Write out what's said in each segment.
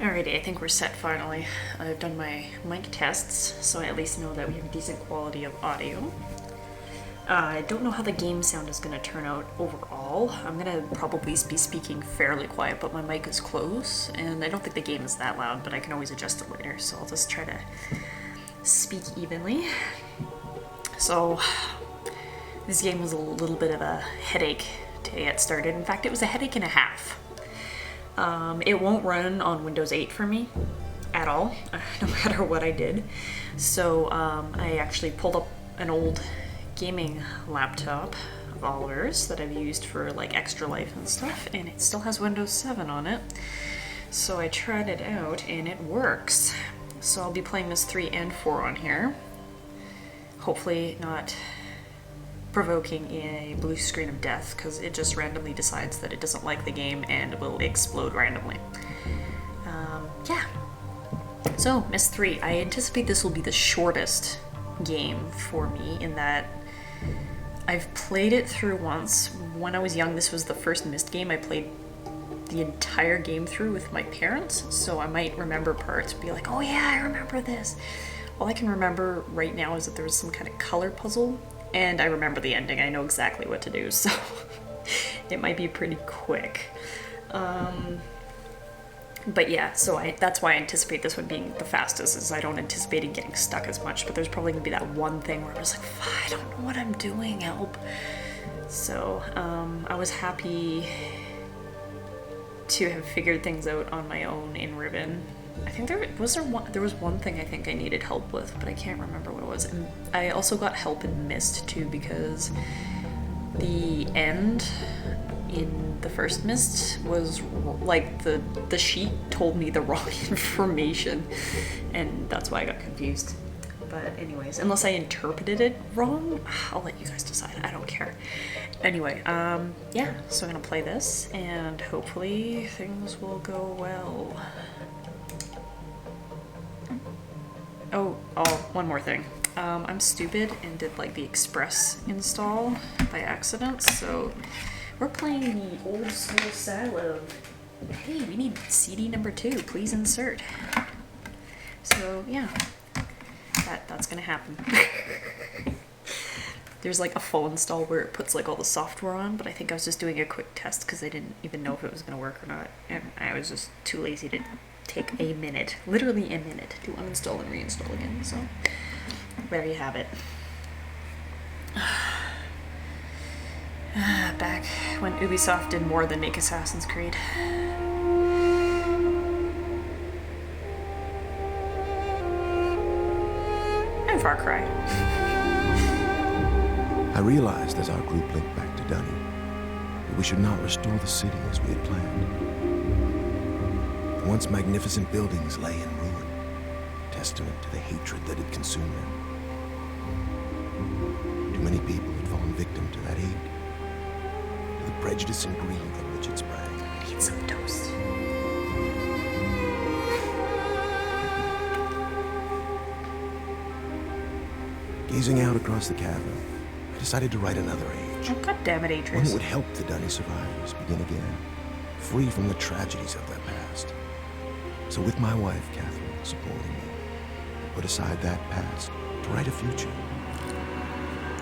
Alrighty, I think we're set finally. I've done my mic tests, so I at least know that we have decent quality of audio. I don't know how the game sound is going to turn out overall. I'm going to probably be speaking fairly quiet, but my mic is close, and I don't think the game is that loud, but I can always adjust it later, so I'll just try to speak evenly. So, this game was a little bit of a headache to get started. In fact, it was a headache and a half. It won't run on Windows 8 for me at all, no matter what I did. So I actually pulled up an old gaming laptop of Oliver's that I've used for like Extra Life and stuff, and it still has Windows 7 on it. So I tried it out and it works. So I'll be playing Myst 3 and 4 on here. Hopefully not provoking a blue screen of death, because it just randomly decides that it doesn't like the game and will explode randomly. Yeah. So, Myst 3. I anticipate this will be the shortest game for me in that I've played it through once. When I was young, this was the first Myst game I played the entire game through with my parents, so I might remember parts, be like, oh yeah, I remember this. All I can remember right now is that there was some kind of color puzzle, and I remember the ending. I know exactly what to do, so it might be pretty quick. But yeah, so that's why I anticipate this one being the fastest, is I don't anticipate it getting stuck as much, but there's probably gonna be that one thing where I was like, I don't know what I'm doing, help. So I was happy to have figured things out on my own in Ribbon. I think there was one thing I think I needed help with, but I can't remember what it was. And I also got help in Myst too, because the end in the first Myst was like the sheet told me the wrong information, and that's why I got confused. But anyways, unless I interpreted it wrong, I'll let you guys decide. I don't care. Anyway, yeah, so I'm gonna play this, and hopefully things will go well. Oh, one more thing. I'm stupid and did like the Express install by accident, so we're playing the old school style of, hey, we need CD number 2, please insert. So yeah, that's gonna happen. There's like a full install where it puts like all the software on, but I think I was just doing a quick test because I didn't even know if it was gonna work or not, and I was just too lazy to take a minute, literally a minute, to uninstall and reinstall again. So there you have it. Back when Ubisoft did more than make Assassin's Creed. And Far Cry. I realized as our group linked back to Dunny that we should not restore the city as we had planned. The once magnificent buildings lay in ruin, testament to the hatred that had consumed them. Too many people had fallen victim to that hate, to the prejudice and greed from which it sprang. I need some toast. Gazing out across the cavern, I decided to write another age. Oh, God damn it, One Atrus. that would help the Dunny survivors begin again, free from the tragedies of their past. So with my wife, Catherine, supporting me, I put aside that past to write a future.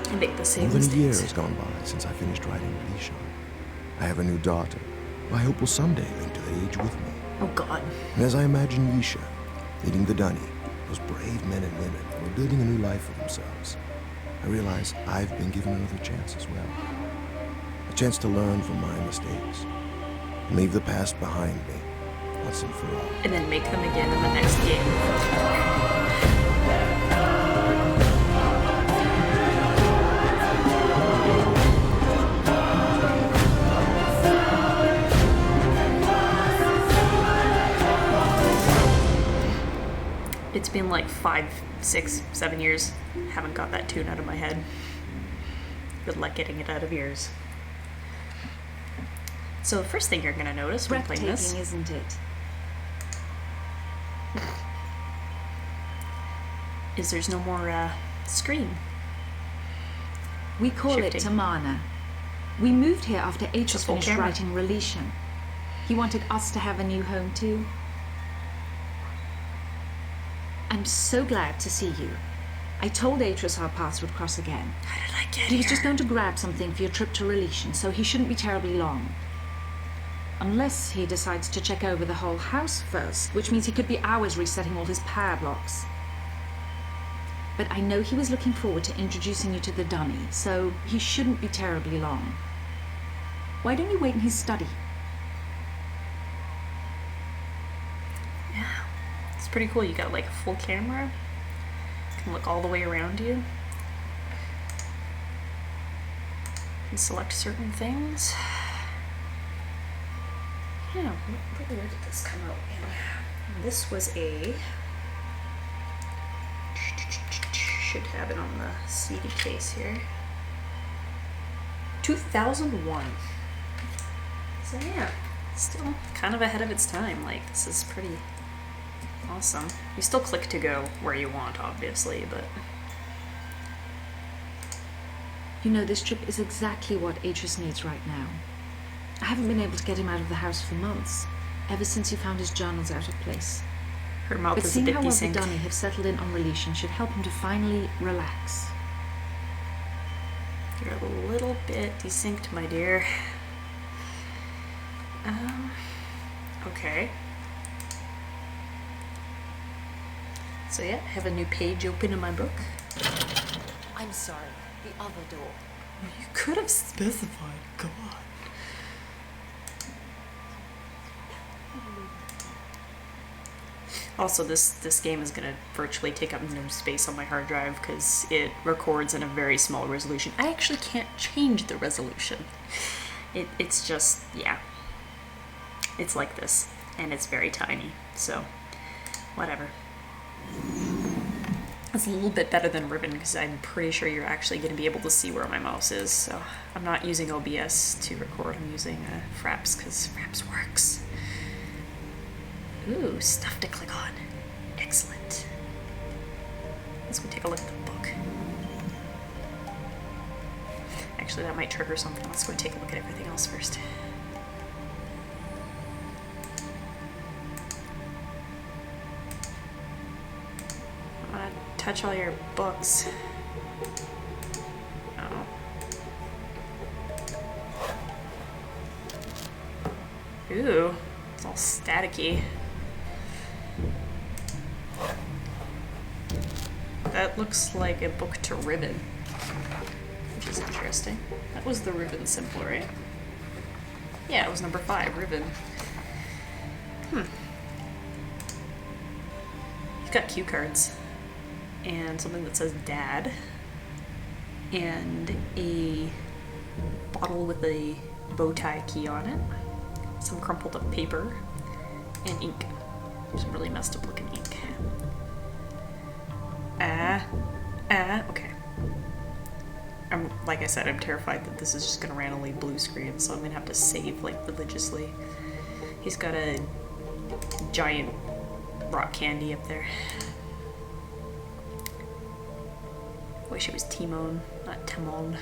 I make the same More than a year mistakes. has gone by since I finished writing Leishon. I have a new daughter, who I hope will someday link to that age with me. Oh God. And as I imagine Yisha leading the Dunny, those brave men and women who are building a new life for themselves, I realize I've been given another chance as well. A chance to learn from my mistakes and leave the past behind me once and for all. And then make them again in the next game. It's been like 5, 6, 7 years. Haven't got that tune out of my head. Good luck getting it out of yours. So the first thing you're gonna notice when playing this, isn't it? is there's no more screen. We call it Shifting. Tamana. We moved here after Atrus Just full finished camera. writing Relation. He wanted us to have a new home too. I'm so glad to see you. I told Atrus our paths would cross again. How did I get He was here? just going to grab something for your trip to Relation, so he shouldn't be terribly long. Unless he decides to check over the whole house first, which means he could be hours resetting all his padlocks. But I know he was looking forward to introducing you to the Dunny, so he shouldn't be terribly long. Why don't you wait in his study? Yeah, it's pretty cool. You got like a full camera. You can look all the way around you. And select certain things. Yeah, where did this come out in? This was a... Should have it on the CD case here. 2001. So yeah, still kind of ahead of its time. Like, this is pretty awesome. You still click to go where you want, obviously, but... You know, this trip is exactly what Atrus needs right now. I haven't been able to get him out of the house for months, ever since he found his journals out of place. Her mouth But is a seeing bit how well the desynced. Dunny have settled in on Relation should help him to finally relax. You're a little bit desynced, my dear. Okay. So yeah, I have a new page open in my book. I'm sorry, the other door. You could have specified, God. Also, this game is gonna virtually take up no space on my hard drive because it records in a very small resolution. I actually can't change the resolution. It's just, yeah. It's like this, and it's very tiny, so whatever. It's a little bit better than Ribbon because I'm pretty sure you're actually going to be able to see where my mouse is. So I'm not using OBS to record. I'm using Fraps because Fraps works. Ooh, stuff to click on. Excellent. Let's go take a look at the book. Actually, that might trigger something. Let's go take a look at everything else first. Touch all your books. Oh. Ooh, it's all staticky. That looks like a book to Ribbon, which is interesting. That was the Ribbon symbol, right? Yeah, it was number 5, Ribbon. You've got cue cards. And something that says Dad, and a bottle with a bow tie key on it, some crumpled up paper, and ink. Some really messed up looking ink. Okay. Like I said, I'm terrified that this is just gonna randomly blue screen, so I'm gonna have to save like religiously. He's got a giant rock candy up there. Wish it was Timon, not Timon.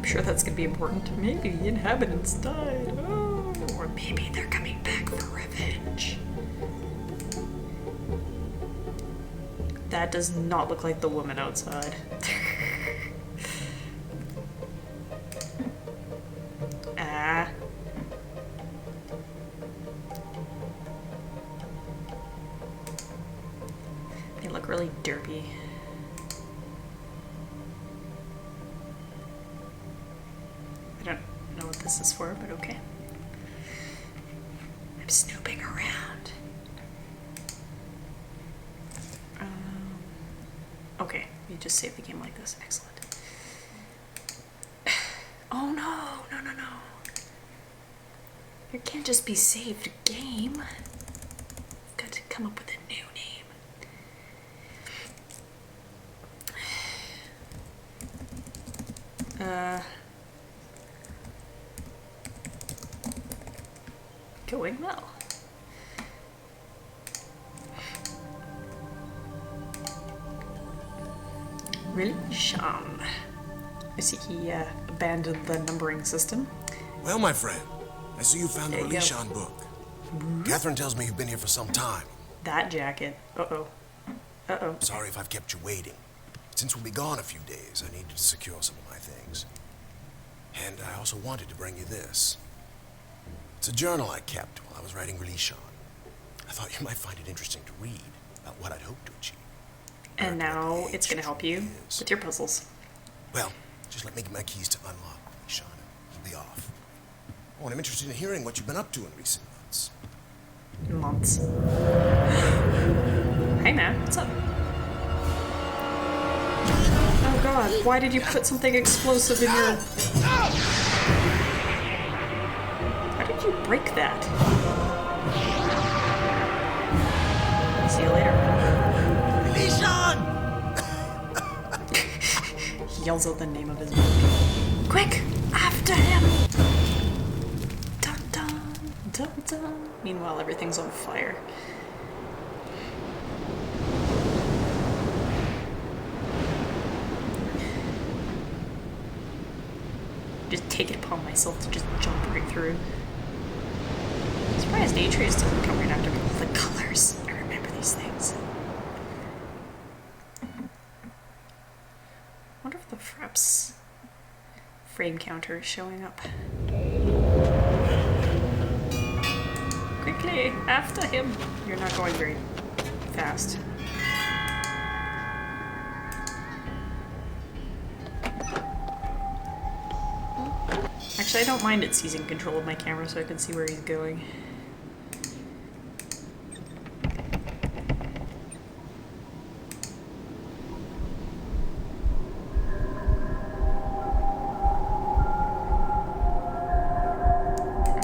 Sure that's gonna be important. Maybe the inhabitants died. Oh, or maybe they're coming back for revenge. That does not look like the woman outside. They look really derpy. I don't know what this is for, but okay. I'm snooping around. Okay, you just save the game like this. Excellent. Oh no, no, no, no. It can't just be saved game. I've got to come up with a new name. Going well. Really? Sean. I see he abandoned the numbering system. Well, my friend, I see you found the There you go. Relishon book. Catherine tells me you've been here for some time. That jacket. Uh-oh. Uh-oh. Sorry if I've kept you waiting. Since we'll be gone a few days, I needed to secure some of my things. And I also wanted to bring you this. It's a journal I kept while I was writing Relishon. I thought you might find it interesting to read about what I'd hoped to achieve. And now it's gonna help you with your puzzles. Well, just let me get my keys to unlock Relishon. We'll be off. Oh, and I'm interested in hearing what you've been up to in recent months. Months. Hey man, what's up? Oh god, why did you put something explosive in your... How did you break that? See you later. Relishon! He yells out the name of his book. Quick! After him! Dun dun, dun dun. Meanwhile, everything's on fire. Just take it upon myself to just jump right through. I'm surprised Atrius doesn't come right after me. All the colors. I remember these things. Wonder if the Fraps frame counter is showing up. Quickly, after him. You're not going very fast. Actually, I don't mind it seizing control of my camera so I can see where he's going.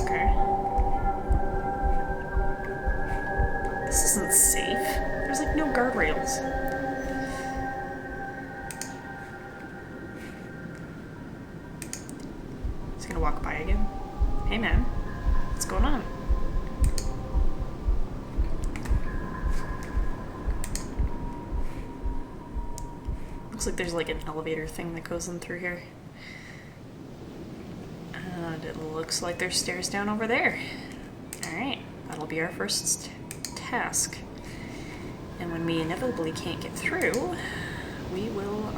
Okay. This isn't safe. There's like no guardrails. He's gonna walk by again. Hey man, what's going on? Looks like there's like an elevator thing that goes in through here. And it looks like there's stairs down over there. Alright, that'll be our first task. And when we inevitably can't get through, we will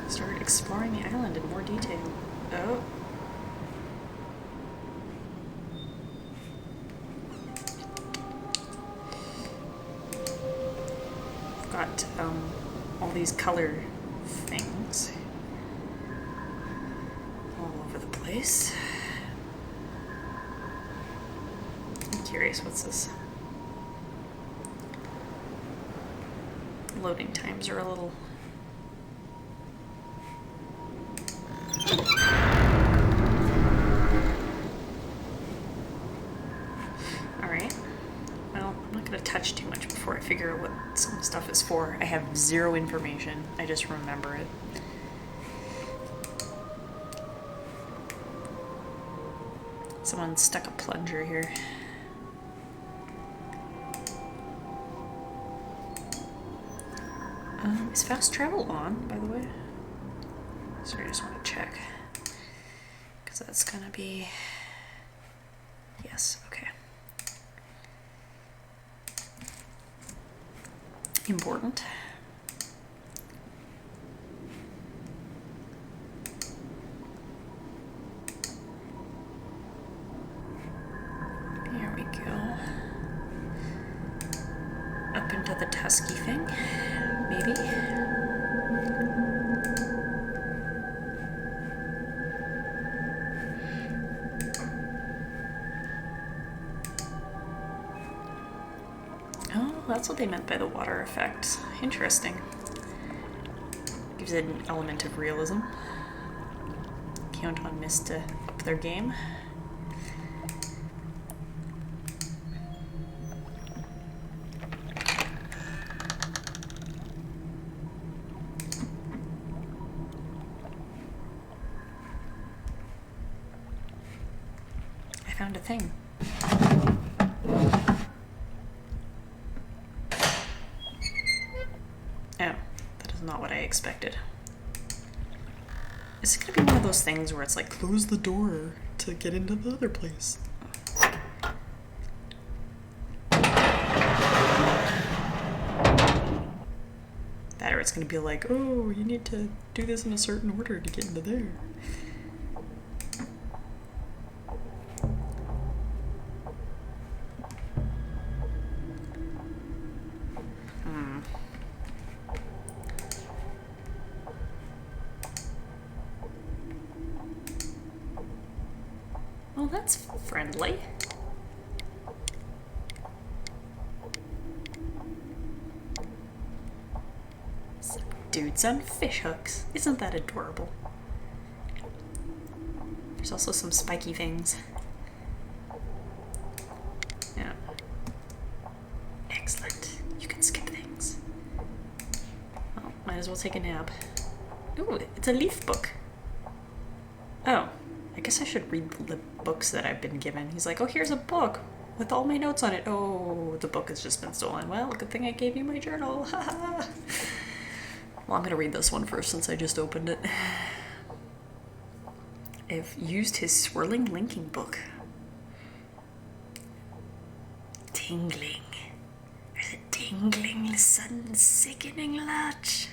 start exploring the island in more detail. Oh. I've got all these color things all over the place. I'm curious, what's this? Loading times are a little... Alright. Well, I'm not going to touch too much before I figure out what some stuff is for. I have zero information. I just remember it. Someone stuck a plunger here. Is fast travel on, by the way? Sorry, I just want to check. Because that's gonna be... Yes, okay. Important. There we go. Up into the Tusky thing, maybe. That's what they meant by the water effect. Interesting. Gives it an element of realism. Count on Myst to up their game. found a thing. Oh, that is not what I expected. Is it gonna be one of those things where it's like, close the door to get into the other place? That or it's gonna be like, oh, you need to do this in a certain order to get into there. Well, that's friendly. Some dudes on fish hooks. Isn't that adorable? There's also some spiky things. Yeah. Excellent. You can skip things. Well, might as well take a nap. Ooh, it's a leaf book. Oh. I guess I should read the books that I've been given. He's like, oh, here's a book with all my notes on it. Oh, the book has just been stolen. Well, good thing I gave you my journal. Well, I'm going to read this one first since I just opened it. I've used his swirling linking book. Tingling. There's a tingling, sudden, sickening latch.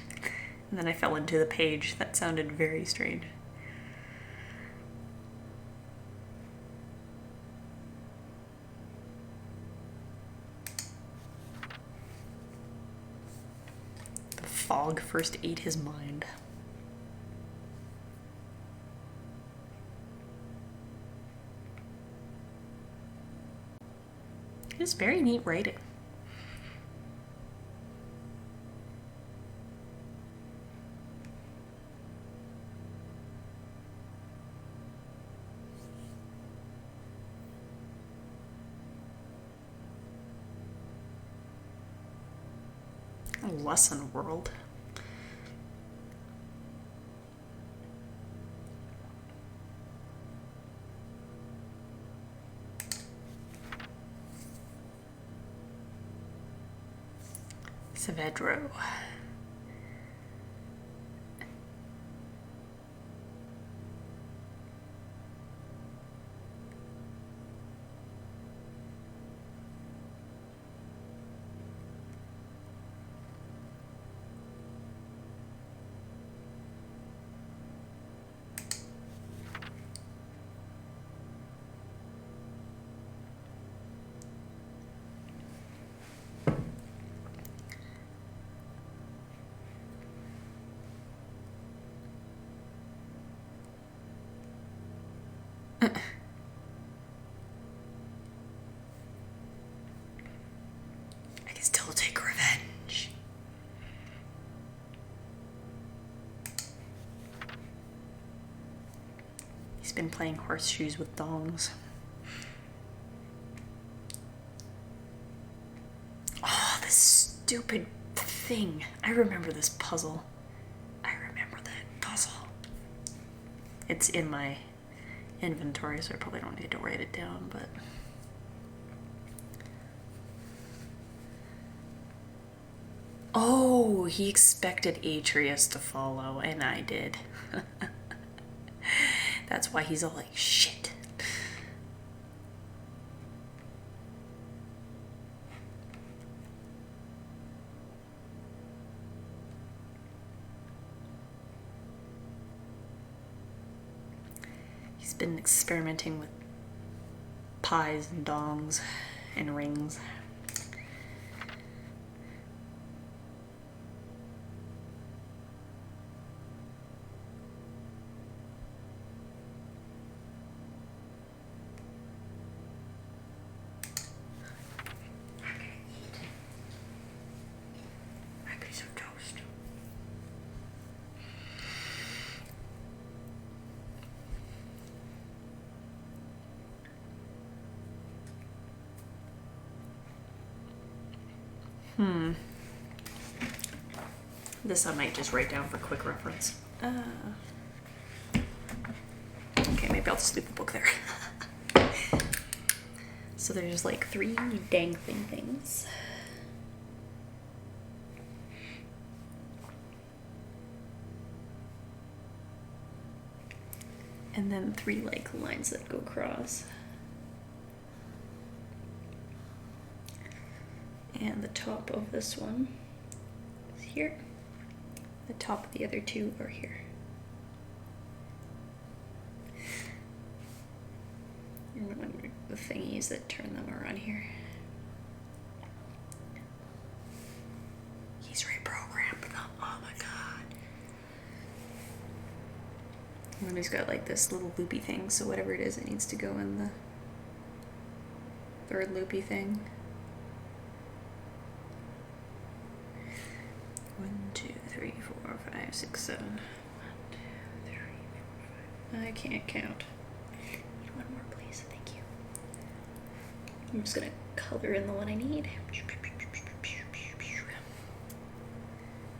And then I fell into the page. That sounded very strange. Fog first ate his mind. It is very neat writing. Lesson world. Saavedro. I can still take revenge. He's been playing horseshoes with dongs. Oh, this stupid thing. I remember this puzzle. I remember that puzzle. It's in my inventory, so I probably don't need to write it down, but... Oh, he expected Atrius to follow, and I did. That's why he's all like, shit. He's been experimenting with pies and dongs and rings. This I might just write down for quick reference. Okay, maybe I'll just leave the book there. So there's like 3 dangling things. And then 3 like lines that go across. And the top of this one is here. The top of the other 2 are here. And then the thingies that turn them around here. He's reprogrammed them. Oh my god. And then he's got like this little loopy thing, so whatever it is, it needs to go in the 3rd loopy thing. 1, 2, 3, 4, 5, 6, 7. 1, 2, 3, 4, 5. I can't count. Need one more, please. Thank you. I'm just gonna color in the one I need.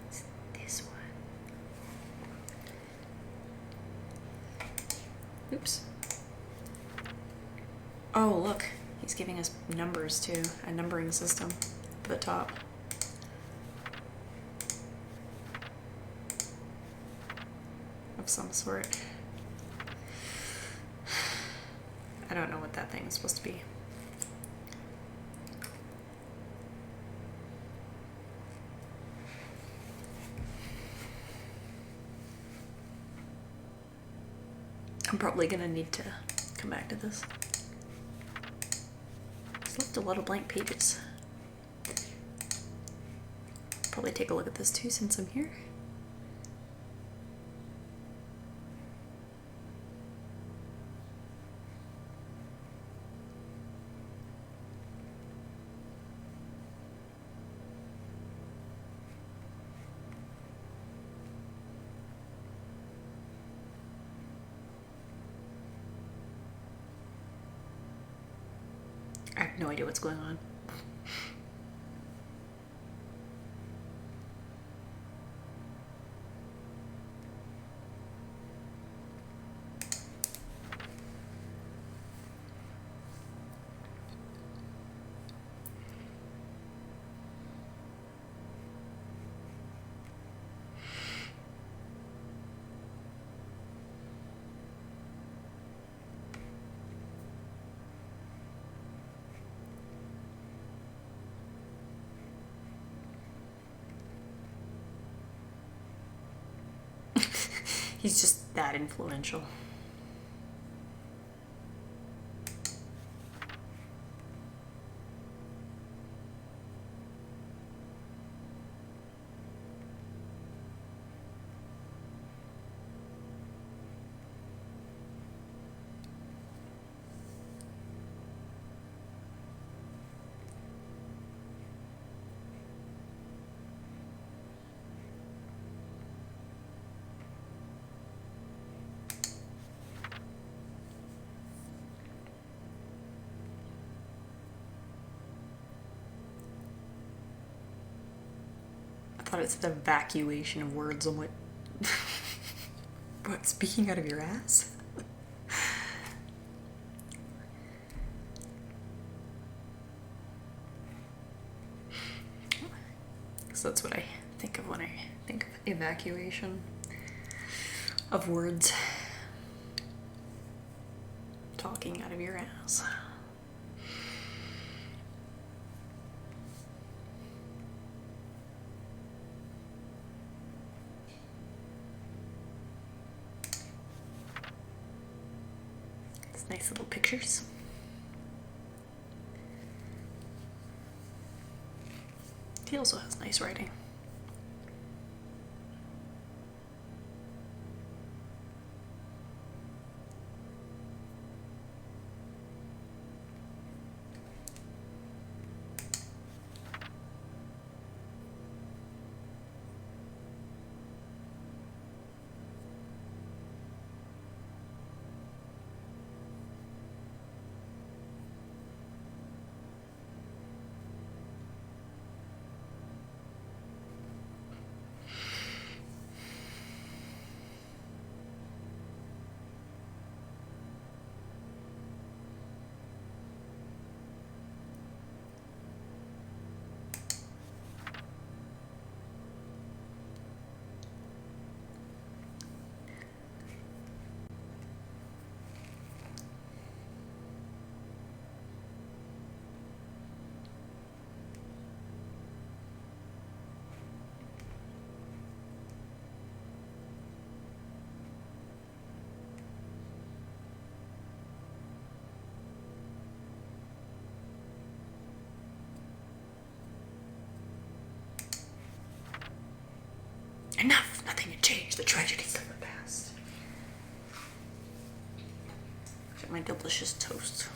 It's this one. Oops. Oh, look. He's giving us numbers too. A numbering system for the top. Of some sort. I don't know what that thing is supposed to be. I'm probably gonna need to come back to this. It's left a lot of blank pages. Probably take a look at this too since I'm here. I have no idea what's going on. He's just that influential. I thought it said evacuation of words. I'm like, what, speaking out of your ass? So that's what I think of when I think of evacuation of words. Talking out of your ass. Nice little pictures. He also has nice writing. change the tragedies of the past. Get my delicious toast.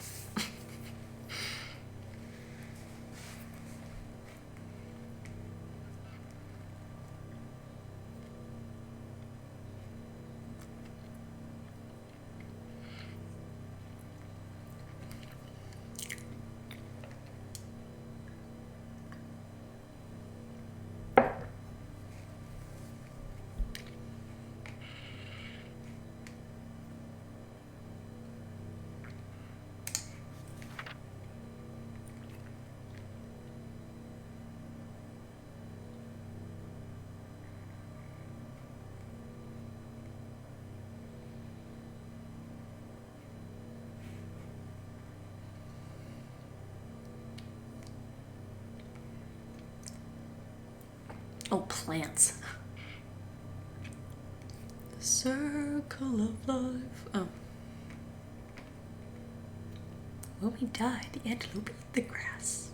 Oh, plants. The circle of life. Oh. When we die, the antelope eat the grass.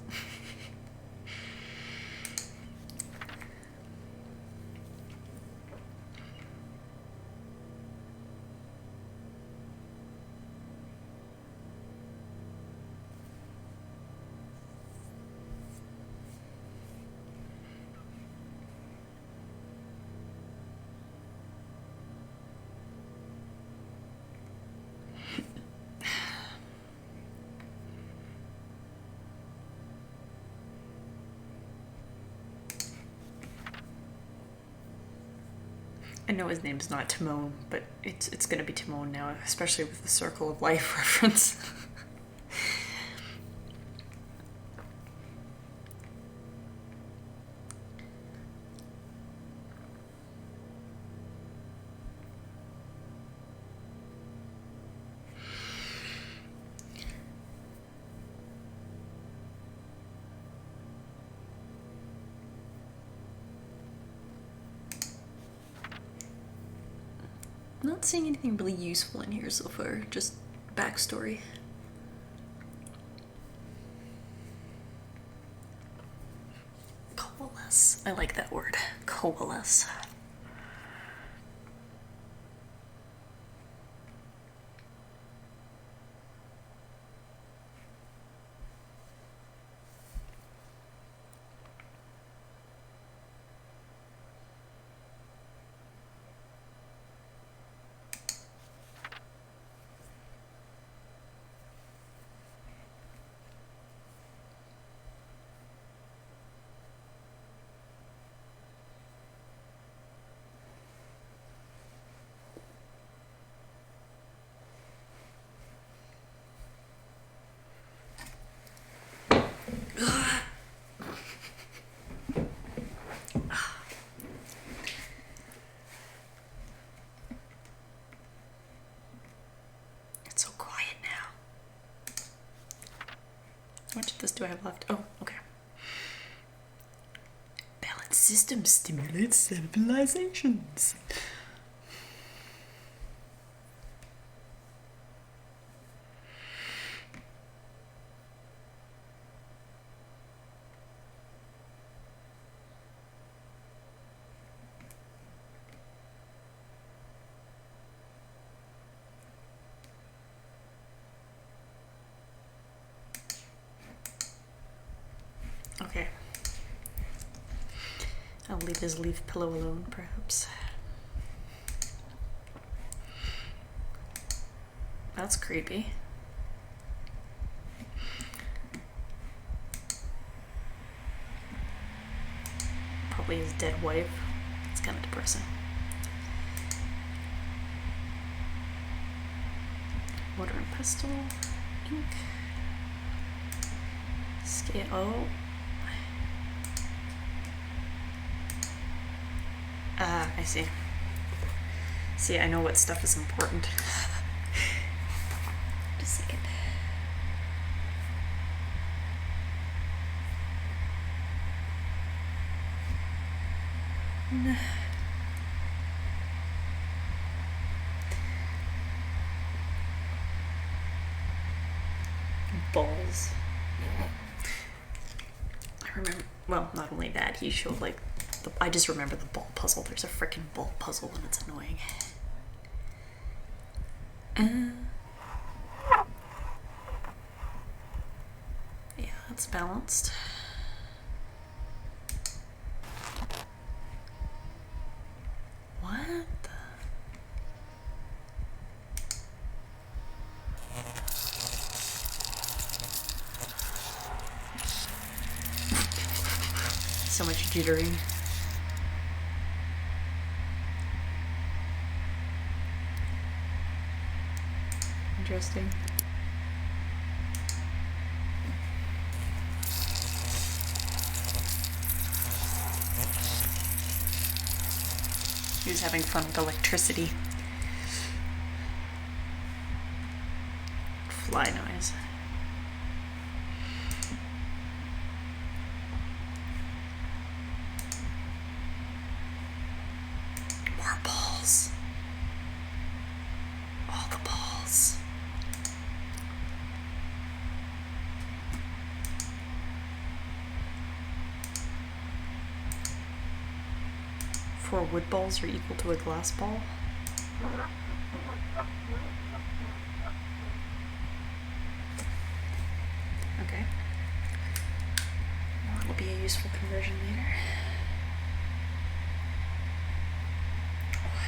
I know his name's not Timon, but it's gonna be Timon now, especially with the Circle of Life reference. Not seeing anything really useful in here so far, just backstory. Coalesce. I like that word. Coalesce. It's so quiet now. How much of this do I have left? Oh, okay. Balance system stimulates civilizations. Okay. I'll leave his leaf pillow alone, perhaps. That's creepy. Probably his dead wife. It's kind of depressing. Mortar and pestle. Ink. Scale. Oh. I see. See, I know what stuff is important. Just a second. Balls. I remember, well, not only that, he showed like I just remember the ball puzzle. There's a freaking ball puzzle and it's annoying. Yeah, that's balanced. What the? So much jittering. Interesting. He was having fun with electricity. Fly noise. More balls. All the balls. Four wood balls are equal to a glass ball. Okay. Well, that'll be a useful conversion later.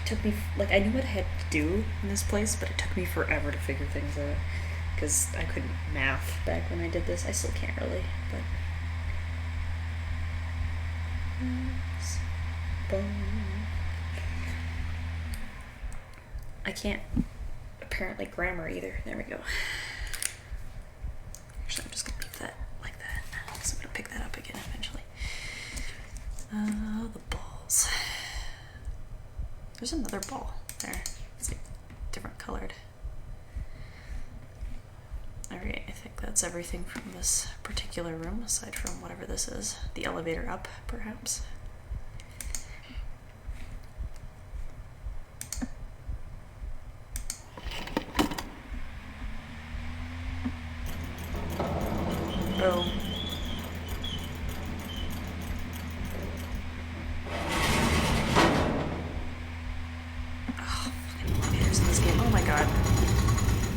It took me, like, I knew what I had to do in this place, but it took me forever to figure things out. Because I couldn't math back when I did this. I still can't really, but... I can't apparently grammar either. There we go. Actually, I'm just gonna leave that like that because I'm gonna pick that up again eventually. The balls. There's another ball there. It's like different colored. Alright, I think that's everything from this particular room, aside from whatever this is. The elevator up, perhaps. Boom. Oh, fucking elevators in this game. Oh my god.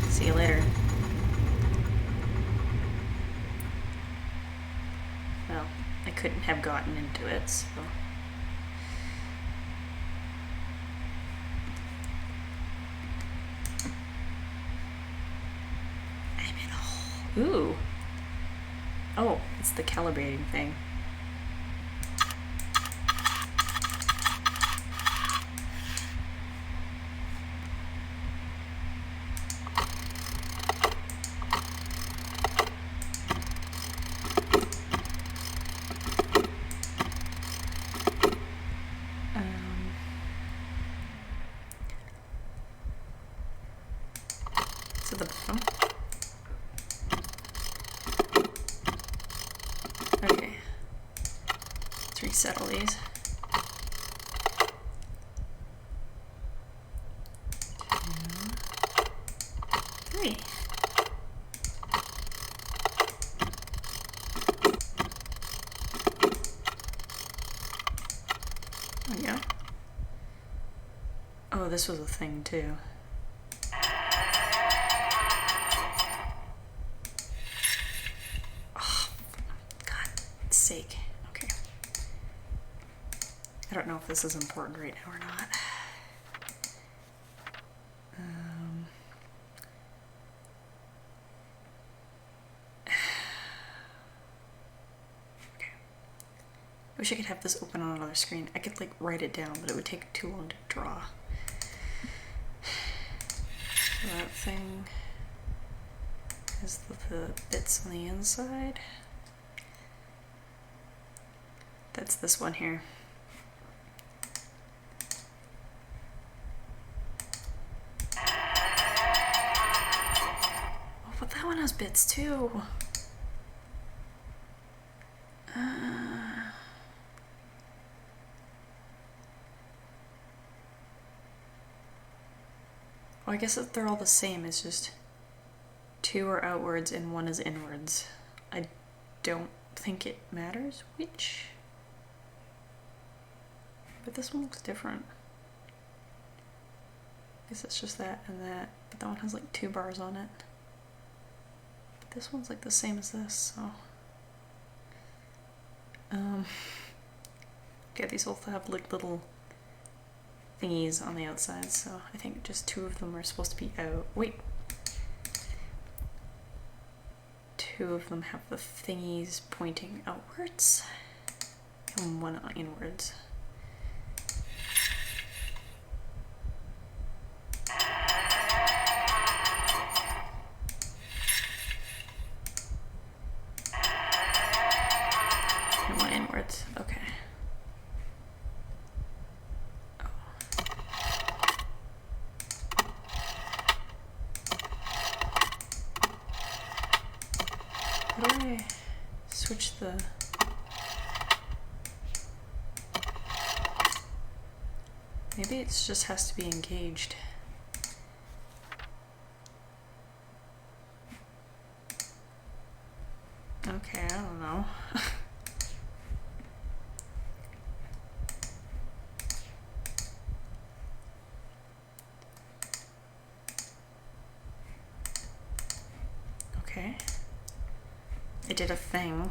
See you later. Well, I couldn't have gotten into it, so... I'm in a hole. Ooh. Oh, it's the calibrating thing. So the bottom. Okay, let's reset all these. 2, 3. There we go. Oh, this was a thing too. Sake. Okay. I don't know if this is important right now or not. Okay. I wish I could have this open on another screen. I could like write it down, but it would take too long to draw. So that thing is the bits on the inside. That's this one here. Oh, but that one has bits too. Well, I guess that they're all the same. It's just 2 are outwards and 1 is inwards. I don't think it matters which. but this one looks different. I guess it's just that and that, but that one has like 2 bars on it. But this one's like the same as this, so. Okay, these all have like little thingies on the outside, so I think just 2 of them are supposed to be out. Wait. 2 of them have the thingies pointing outwards, and 1 inwards. And 1 inwards, okay. How do I switch the... Maybe it just has to be engaged. Okay, I don't know. Okay. It did a thing.